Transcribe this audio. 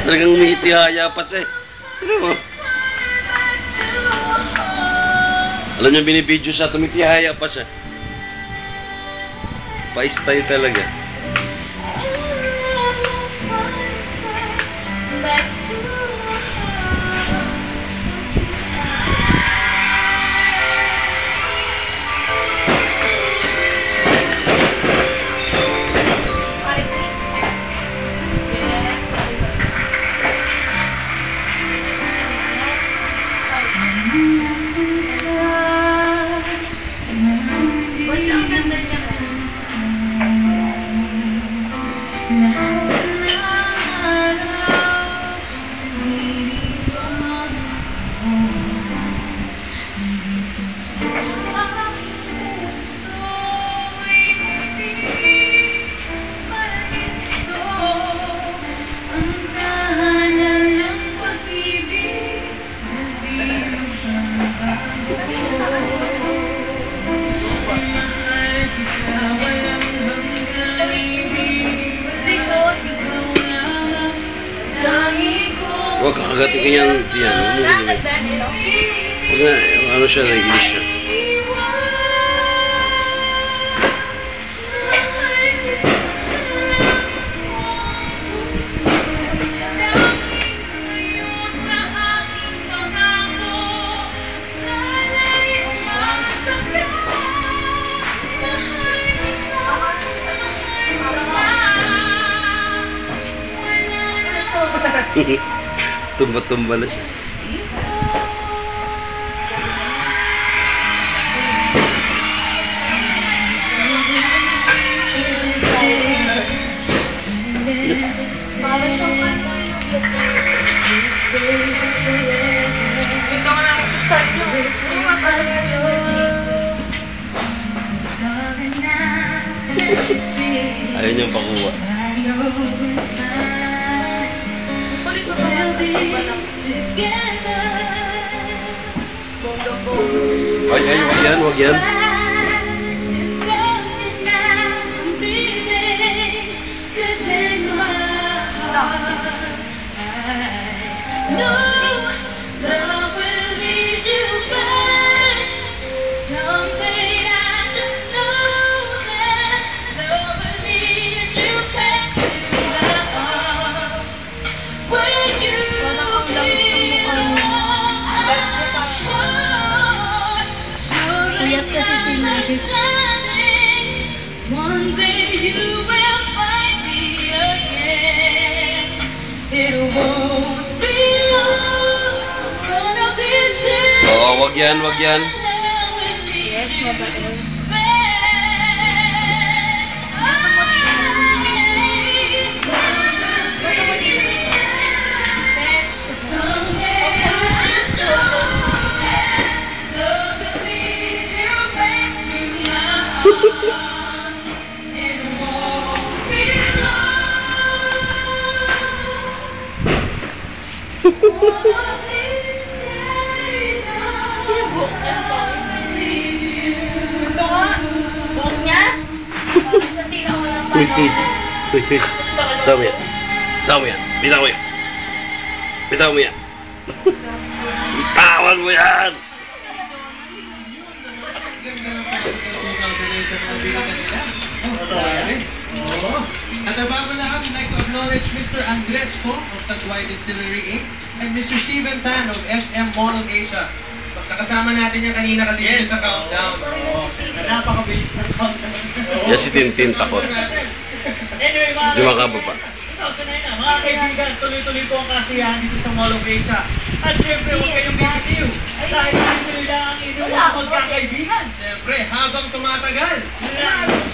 Talagang umihiti-haya pa siya eh. Ano mo? Alam niyo, binibidyo siya, tumitihaya pa siya. Pa-style talaga. Huwag kakagatin ka yan. Huwag na, ano siya, naiinis siya. Tumba-tumba na siya. Para siyang kanta yung ito ka namin start nyo. Ayaw niyang pakuha. Ay, wag yan. Wag yan. Yes, mabait. Bitaw mo yan. Bitawan mo yan. At bago lahat, I'd like to acknowledge Mr. Andres po of Tagway Distillery Inc. and Mr. Steven Tan of SM Mall of Asia. Nakasama natin yan kanina kasi dito sa countdown. Napakabilis ng countdown. Yan si Tintin takot. Anyway, Di makababa. Mga kaibigan, tuloy-tuloy po ang kasiyahan dito sa Mall of Asia. At syempre, huwag kayong bibitiw. Dahil tuloy lang ang inyong mga magkakaibigan. Syempre, habang tumatagal, lalong